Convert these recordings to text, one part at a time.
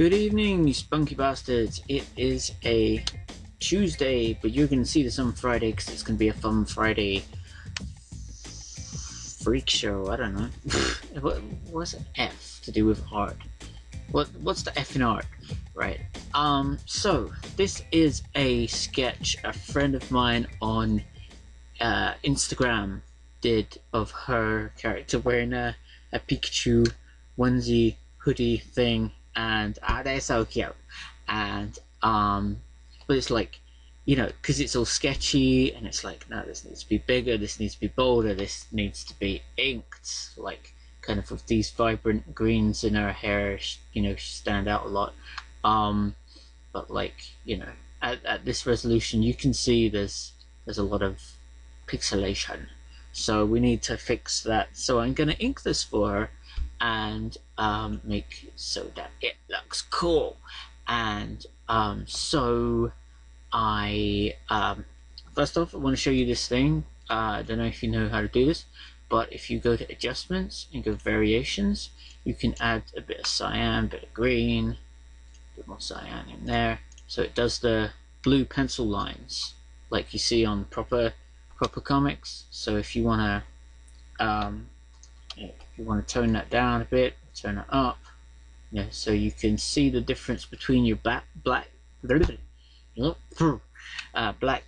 Good evening, you spunky bastards. It is a Tuesday, but you're going to see this on Friday because it's going to be a fun Friday freak show. I don't know. What's an F to do with art? What's the F in art? Right. So this is a sketch a friend of mine on Instagram did of her character wearing a Pikachu onesie hoodie thing, and they're so cute. And but it's like, because it's all sketchy, and it's like, no, this needs to be bigger, this needs to be bolder, this needs to be inked, like kind of with these vibrant greens in her hair, she stand out a lot. But like, at this resolution, you can see there's a lot of pixelation, so we need to fix that. So I'm gonna ink this for her and make it so that it looks cool. And so I first off, I want to show you this thing. I don't know if you know how to do this, but if you go to adjustments and go variations, you can add a bit of cyan, a bit of green, a bit more cyan in there, so it does the blue pencil lines like you see on proper comics. So if you want to tone that down a bit, turn it up, so you can see the difference between your black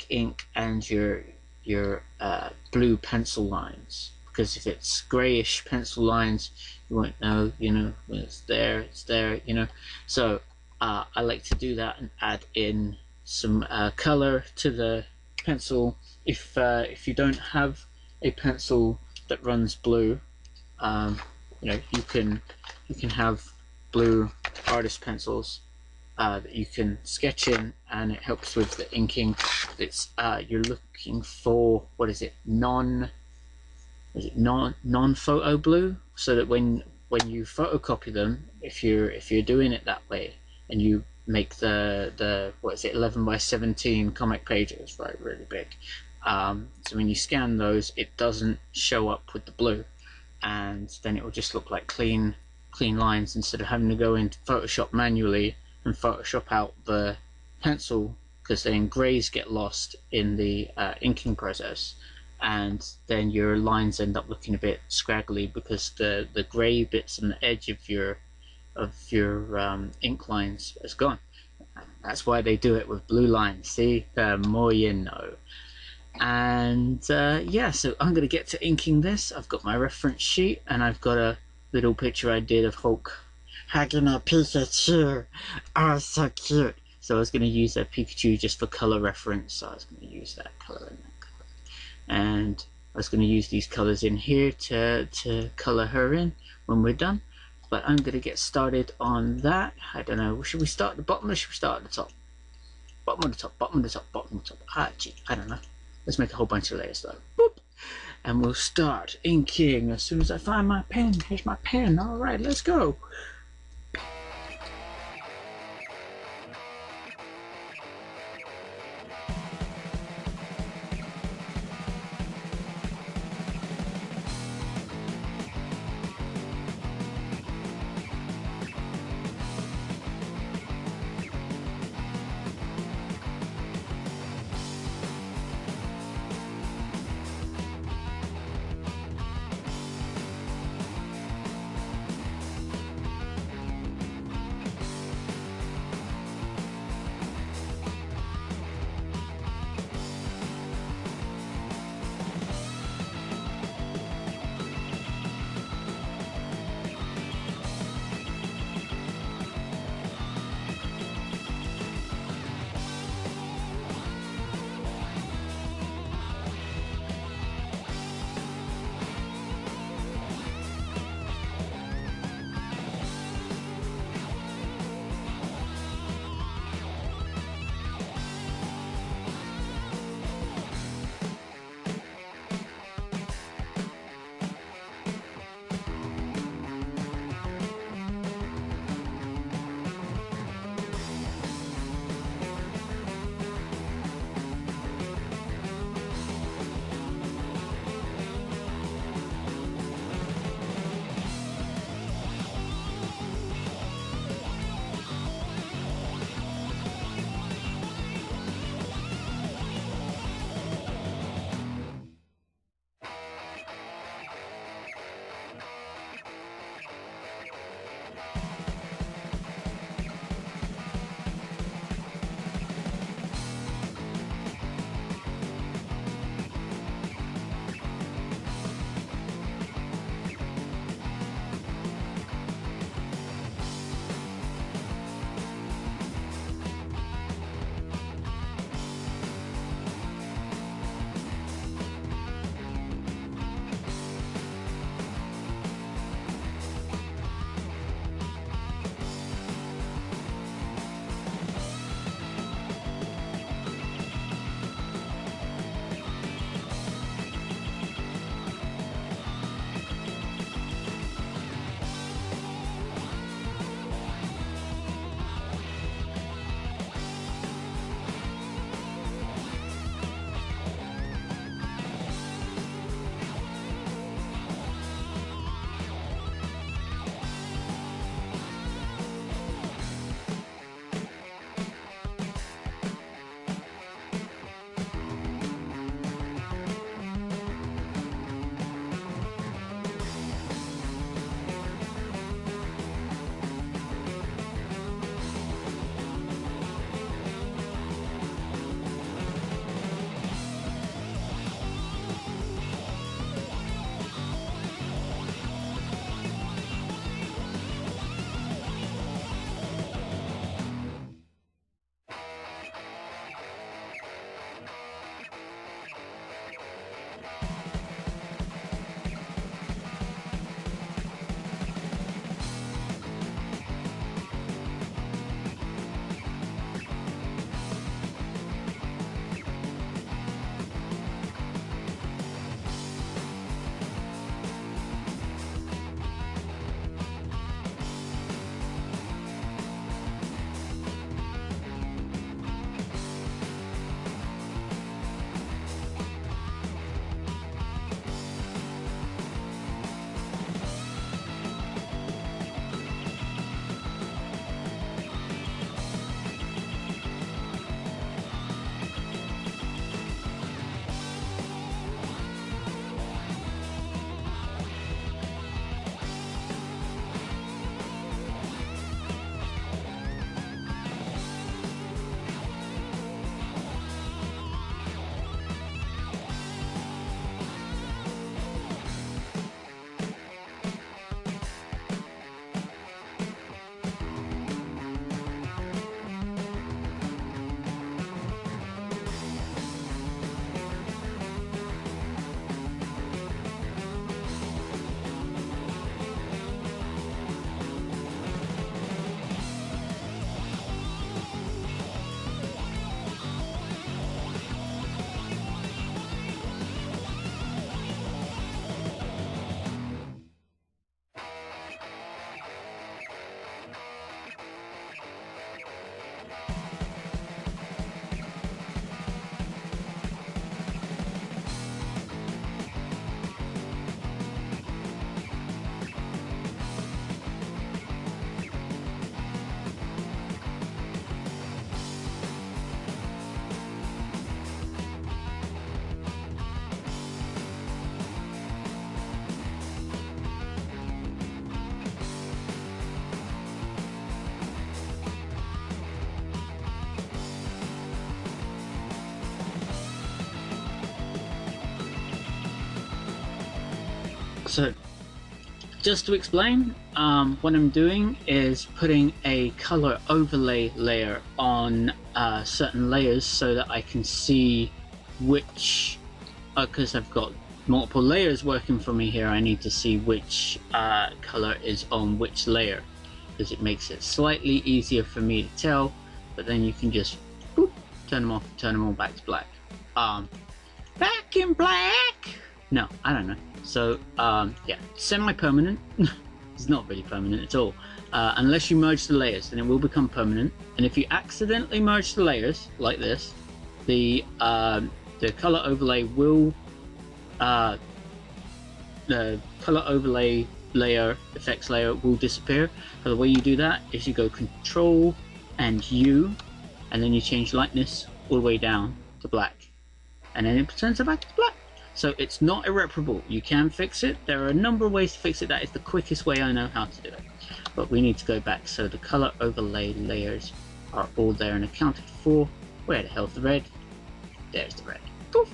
ink and your blue pencil lines. Because if it's grayish pencil lines, you won't know, when it's there. So I like to do that and add in some color to the pencil. If you don't have a pencil that runs blue, you can have blue artist pencils that you can sketch in, and it helps with the inking. It's you're looking for, what is it, non-photo blue, so that when you photocopy them, if you're doing it that way, and you make the 11 by 17 comic pages, right, really big, so when you scan those, it doesn't show up with the blue, and then it will just look like clean lines, instead of having to go into Photoshop manually and Photoshop out the pencil, because then grays get lost in the inking process, and then your lines end up looking a bit scraggly because the gray bits on the edge of your ink lines is gone. That's why they do it with blue lines. See, the more you know. And so I'm gonna get to inking this. I've got my reference sheet, and I've got a little picture I did of Hulk hugging a Pikachu. Oh, so cute. So I was gonna use a Pikachu just for color reference. So I was gonna use that color and that color, and I was gonna use these colors in here to color her in when we're done. But I'm gonna get started on that. I don't know. Should we start at the bottom or should we start at the top? Bottom of the top. Bottom of the top. Bottom of the top. Gee, I don't know. Let's make a whole bunch of layers though. Boop. And we'll start inking as soon as I find my pen. Here's my pen. Alright, let's go. So just to explain, what I'm doing is putting a color overlay layer on certain layers so that I can see which, because I've got multiple layers working for me here, I need to see which color is on which layer, because it makes it slightly easier for me to tell, but then you can just boop, turn them off, turn them all back to black. Back in black? No, I don't know. So, yeah, semi-permanent. It's not really permanent at all. Unless you merge the layers, then it will become permanent. And if you accidentally merge the layers, like this, the color overlay will, the color overlay layer, effects layer will disappear. So the way you do that is you go Control and U, and then you change lightness all the way down to black. And then it turns it back to black. So it's not irreparable. You can fix it. There are a number of ways to fix it. That is the quickest way I know how to do it. But we need to go back. So the color overlay layers are all there and accounted for. Where the hell's the red? There's the red. Poof.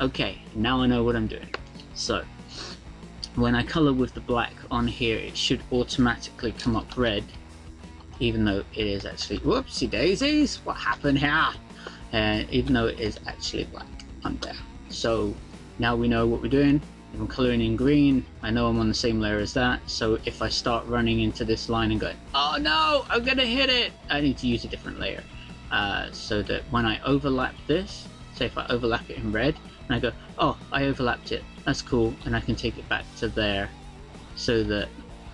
Okay, now I know what I'm doing. So when I color with the black on here, it should automatically come up red, even though it is actually, whoopsie daisies, what happened here? Even though it is actually black on there. So now we know what we're doing. If I'm coloring in green, I know I'm on the same layer as that. So if I start running into this line and going, oh no, I'm gonna hit it, I need to use a different layer. So that when I overlap this, say if I overlap it in red, and I go, oh, I overlapped it, that's cool, and I can take it back to there, so that,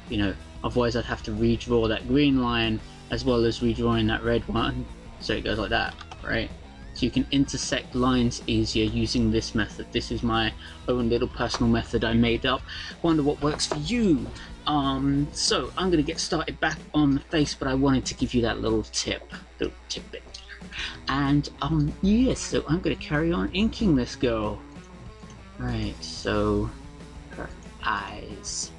you know, otherwise I'd have to redraw that green line as well as redrawing that red one, so it goes like that, right? So you can intersect lines easier using this method. This is my own little personal method I made up. Wonder what works for you. So I'm gonna get started back on the face, but I wanted to give you that little tidbit. And yeah, so I'm gonna carry on inking this girl. Right, so her eyes.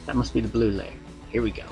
That must be the blue layer. Here we go.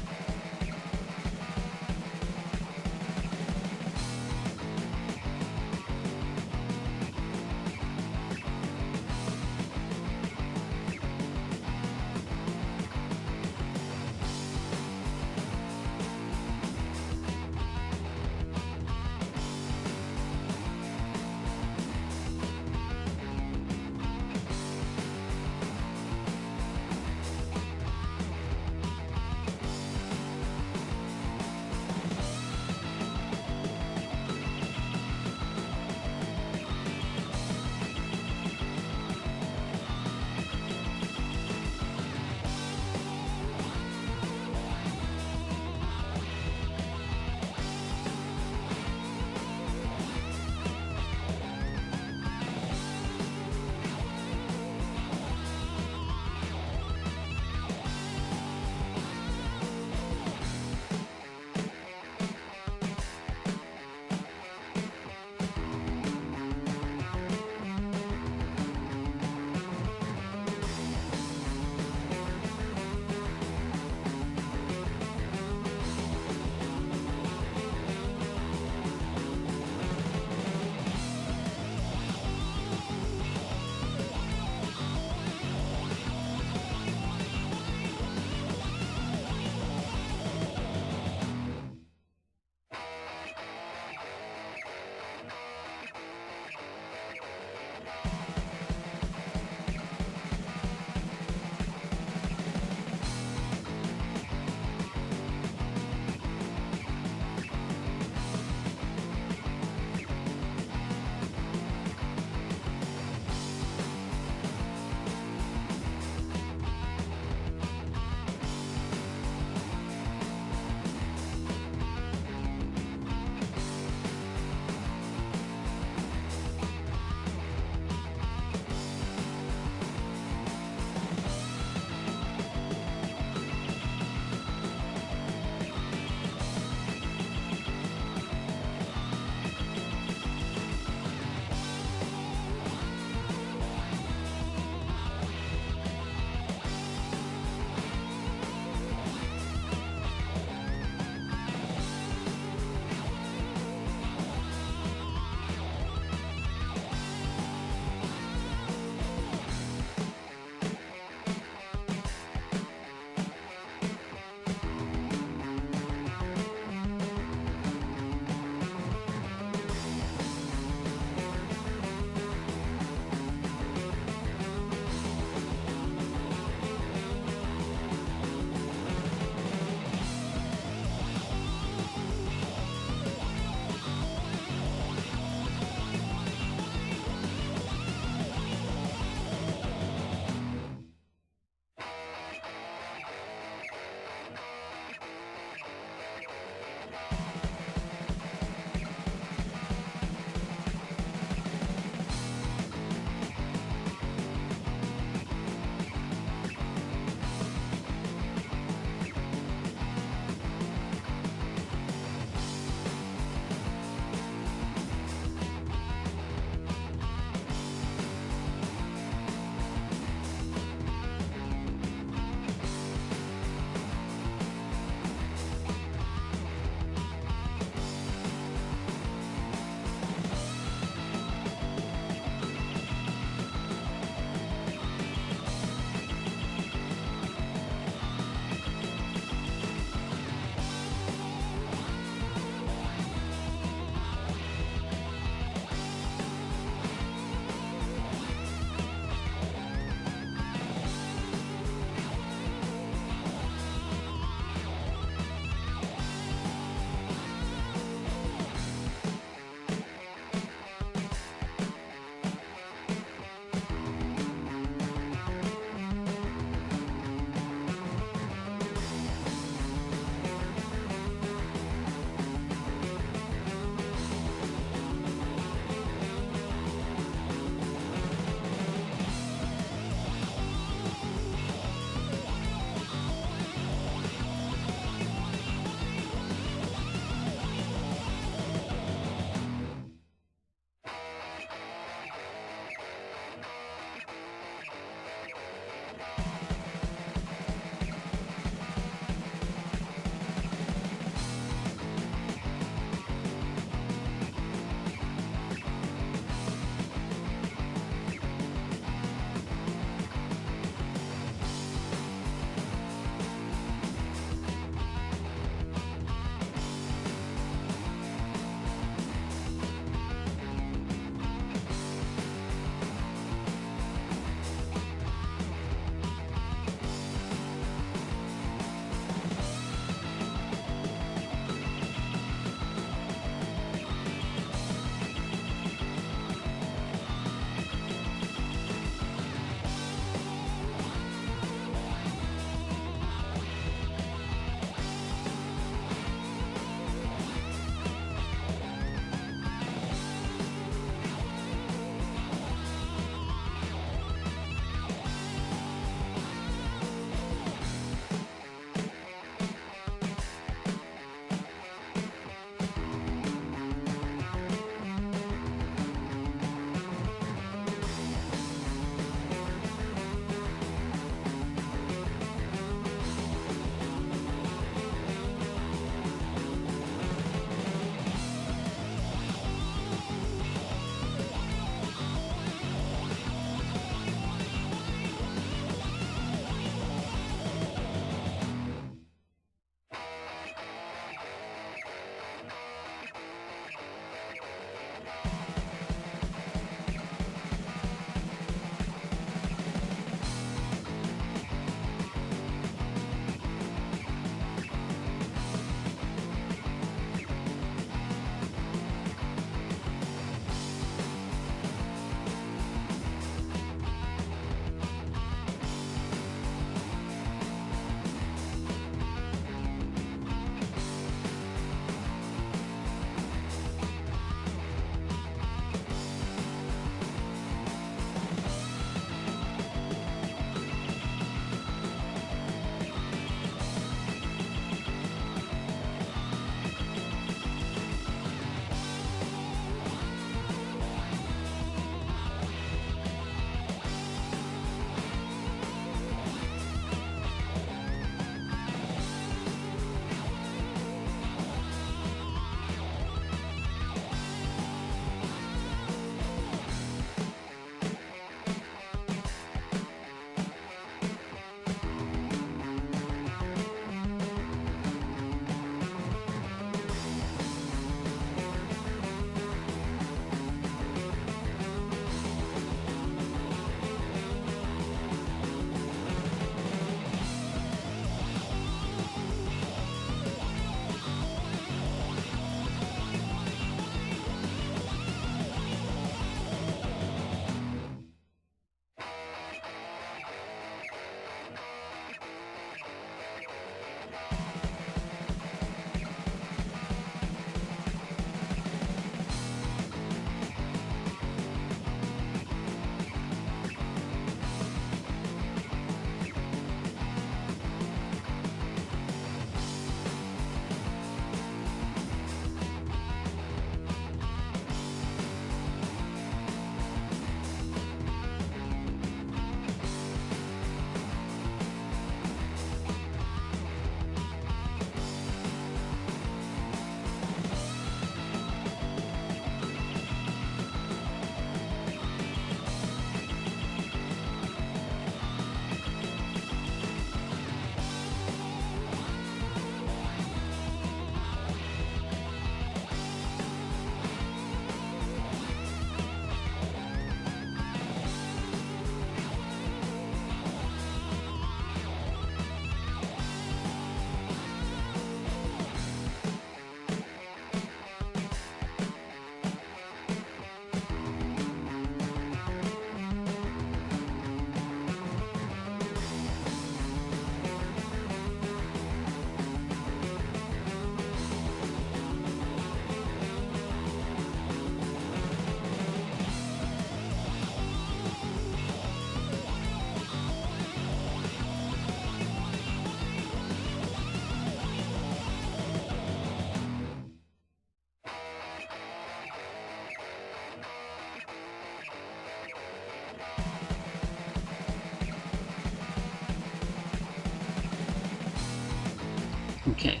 Okay,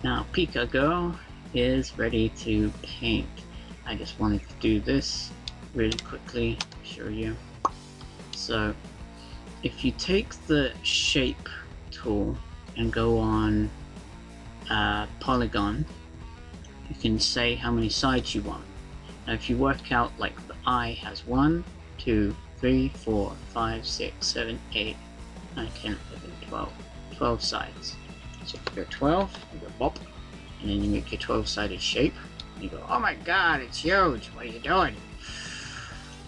now Pika girl is ready to paint. I just wanted to do this really quickly, show you. So if you take the shape tool and go on polygon, you can say how many sides you want. Now if you work out, like, the eye has 1, 2, 3, 4, 5, 6, 7, 8, 9, 10, 11, 12 sides. So if you're 12, you go bop, and then you make your 12-sided shape. And you go, oh my god, it's huge, what are you doing?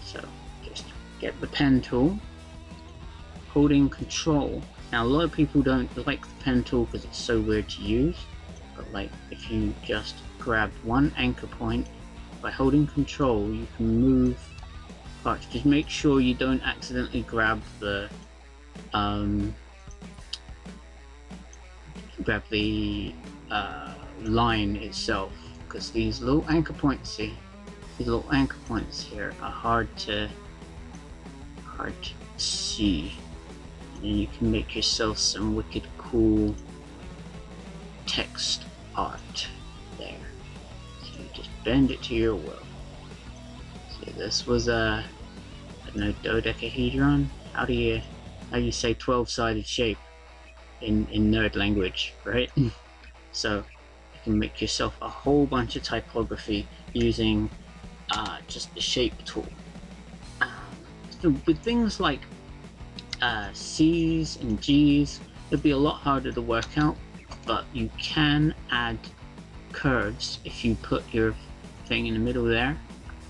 So just get the pen tool, holding control. Now a lot of people don't like the pen tool because it's so weird to use, but like if you just grab one anchor point, by holding control you can move parts. Just make sure you don't accidentally grab the line itself, because these little anchor points, see, these little anchor points here are hard to see, and then you can make yourself some wicked cool text art there. So you just bend it to your will. See, this was a, I don't know, dodecahedron. How do you say 12-sided shape in nerd language, right? So you can make yourself a whole bunch of typography using just the shape tool. So with things like C's and G's, it'd be a lot harder to work out, but you can add curves if you put your thing in the middle there,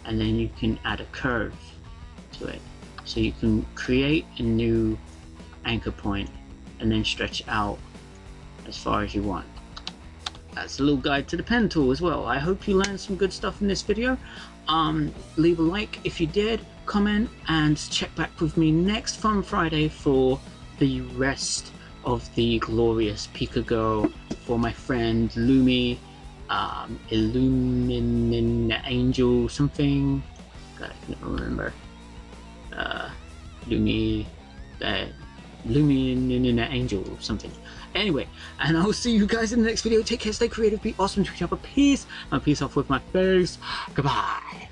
and then you can add a curve to it. So you can create a new anchor point and then stretch it out as far as you want. That's a little guide to the pen tool as well. I hope you learned some good stuff in this video. Leave a like if you did, comment, and check back with me next Fun Friday for the rest of the glorious Pika girl for my friend Lumi, Illuminated Angel something. God, I can't remember. Lumineous Angel or something. Anyway, and I'll see you guys in the next video. Take care, stay creative, be awesome to each other. Peace. And peace off with my face. Goodbye.